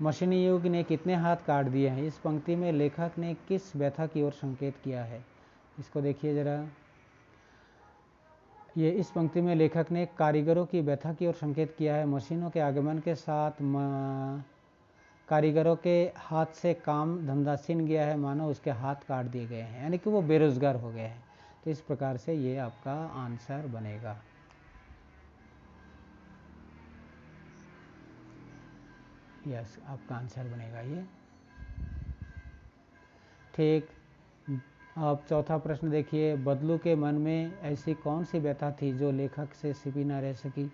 मशीनी युग ने कितने हाथ काट दिए हैं। इस पंक्ति में लेखक ने किस व्यथा की ओर संकेत किया है। इसको देखिए जरा। ये इस पंक्ति में लेखक ने कारीगरों की व्यथा की ओर संकेत किया है। मशीनों के आगमन के साथ कारीगरों के हाथ से काम धंधा छिन गया है, मानो उसके हाथ काट दिए गए हैं, यानी कि वो बेरोजगार हो गए हैं। तो इस प्रकार से ये आपका आंसर बनेगा। यस, आपका आंसर बनेगा ये, ठीक। अब चौथा प्रश्न देखिए, बदलू के मन में ऐसी कौन सी व्यथा थी जो लेखक से छिपी न रह सकी।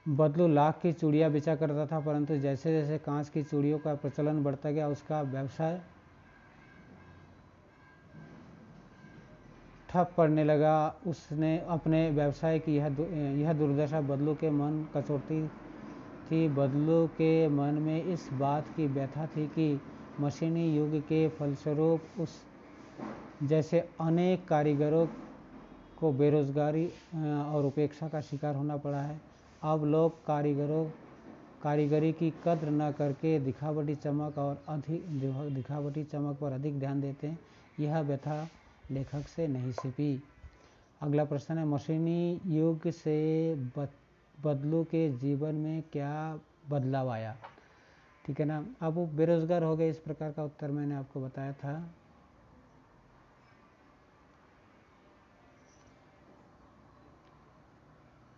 बदलू लाख की चूड़ियाँ बेचा करता था, परंतु जैसे जैसे कांच की चूड़ियों का प्रचलन बढ़ता गया उसका व्यवसाय ठप पड़ने लगा। उसने अपने व्यवसाय की यह दुर्दशा बदलू के मन कचोटती थी। बदलू के मन में इस बात की व्यथा थी कि मशीनी युग के फलस्वरूप उस जैसे अनेक कारीगरों को बेरोजगारी और उपेक्षा का शिकार होना पड़ा है। अब लोग कारीगरी की कद्र न करके दिखावटी चमक पर अधिक ध्यान देते हैं। यह व्यथा लेखक से नहीं छिपी। अगला प्रश्न है, मशीनी युग से बदलू के जीवन में क्या बदलाव आया। ठीक है ना। अब वो बेरोजगार हो गए, इस प्रकार का उत्तर मैंने आपको बताया था।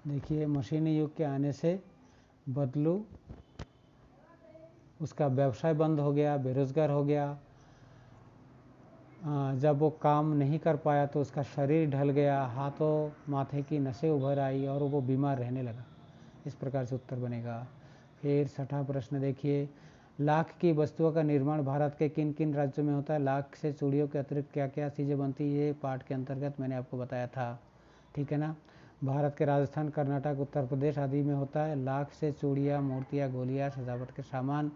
देखिए, मशीनी युग के आने से बदलू, उसका व्यवसाय बंद हो गया, बेरोजगार हो गया। जब वो काम नहीं कर पाया तो उसका शरीर ढल गया, हाथों माथे की नसें उभर आई और वो बीमार रहने लगा। इस प्रकार से उत्तर बनेगा। फिर छठा प्रश्न देखिए, लाख की वस्तुओं का निर्माण भारत के किन किन राज्यों में होता है। लाख से चूड़ियों के अतिरिक्त क्या क्या चीज़ें बनती है, ये पाठ के अंतर्गत मैंने आपको बताया था, ठीक है ना। भारत के राजस्थान, कर्नाटक, उत्तर प्रदेश आदि में होता है। लाख से चूड़ियाँ, मूर्तियाँ, गोलियाँ, सजावट के सामान,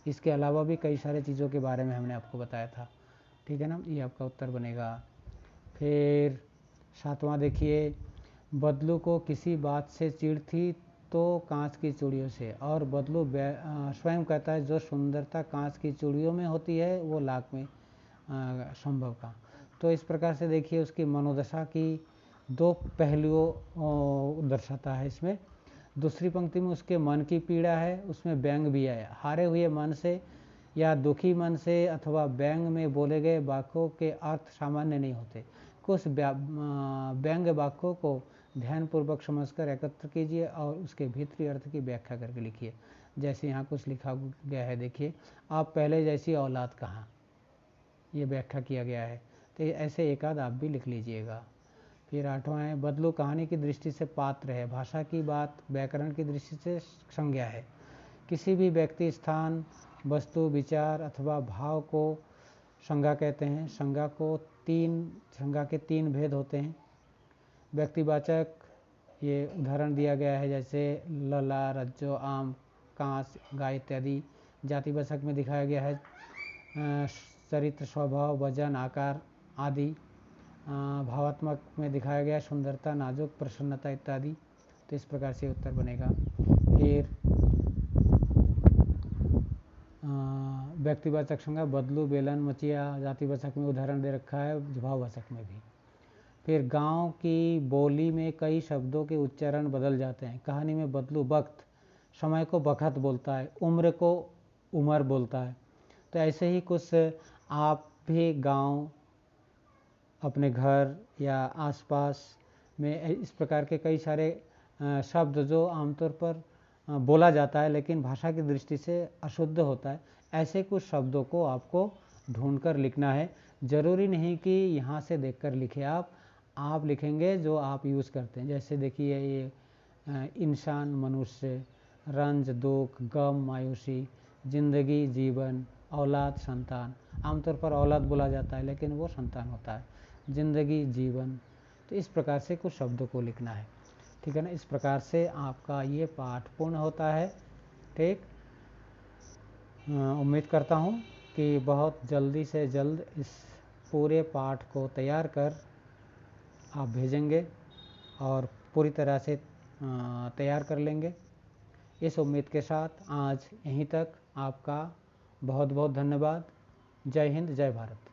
इसके अलावा भी कई सारे चीज़ों के बारे में हमने आपको बताया था, ठीक है ना। ये आपका उत्तर बनेगा। फिर 7वां देखिए, बदलू को किसी बात से चिढ़ थी तो कांच की चूड़ियों से, और बदलू स्वयं कहता है जो सुंदरता कांच की चूड़ियों में होती है वो लाख में संभव का। तो इस प्रकार से देखिए उसकी मनोदशा की दो पहलुओं दर्शाता है इसमें। दूसरी पंक्ति में उसके मन की पीड़ा है, उसमें व्यंग भी है। हारे हुए मन से या दुखी मन से अथवा व्यंग में बोले गए वाक्यों के अर्थ सामान्य नहीं होते। कुछ व्यंग वाक्यों को ध्यानपूर्वक समझकर एकत्र कीजिए और उसके भीतरी अर्थ की व्याख्या करके लिखिए। जैसे यहाँ कुछ लिखा गया है, देखिए, आप पहले जैसी औलाद कहाँ, ये व्याख्या किया गया है। तो ऐसे एक आध आप भी लिख लीजिएगा। फिर 8वां है, बदलू कहानी की दृष्टि से पात्र है, भाषा की बात व्याकरण की दृष्टि से संज्ञा है। किसी भी व्यक्ति, स्थान, वस्तु, विचार अथवा भाव को संज्ञा कहते हैं। संज्ञा के तीन भेद होते हैं। व्यक्तिवाचक, ये उदाहरण दिया गया है जैसे लला, रज्जो, आम, कांच, गाय इत्यादि। जातिवाचक में दिखाया गया है चरित्र, स्वभाव, वजन, आकार आदि। भावात्मक में दिखाया गया सुंदरता, नाजुक, प्रसन्नता इत्यादि। तो इस प्रकार से उत्तर बनेगा। फिर व्यक्तिवाचक संज्ञा बदलू, बेलन, मचिया। जातिवाचक में उदाहरण दे रखा है, भाववाचक में भी। फिर गांव की बोली में कई शब्दों के उच्चारण बदल जाते हैं। कहानी में बदलू वक्त, समय को बखत बोलता है, उम्र को उमर बोलता है। तो ऐसे ही कुछ आप भी गांव, अपने घर या आसपास में इस प्रकार के कई सारे शब्द जो आमतौर पर बोला जाता है लेकिन भाषा की दृष्टि से अशुद्ध होता है, ऐसे कुछ शब्दों को आपको ढूंढकर लिखना है। ज़रूरी नहीं कि यहाँ से देखकर लिखें आप लिखेंगे जो आप यूज़ करते हैं। जैसे देखिए ये इंसान, मनुष्य, रंज, दुख, गम, मायूसी, जिंदगी, जीवन, औलाद, संतान। आमतौर पर औलाद बोला जाता है लेकिन वो संतान होता है। जिंदगी, जीवन। तो इस प्रकार से कुछ शब्दों को लिखना है, ठीक है ना। इस प्रकार से आपका ये पाठ पूर्ण होता है, ठीक। उम्मीद करता हूँ कि बहुत जल्दी से जल्द इस पूरे पाठ को तैयार कर आप भेजेंगे और पूरी तरह से तैयार कर लेंगे। इस उम्मीद के साथ आज यहीं तक। आपका बहुत बहुत धन्यवाद। जय हिंद, जय भारत।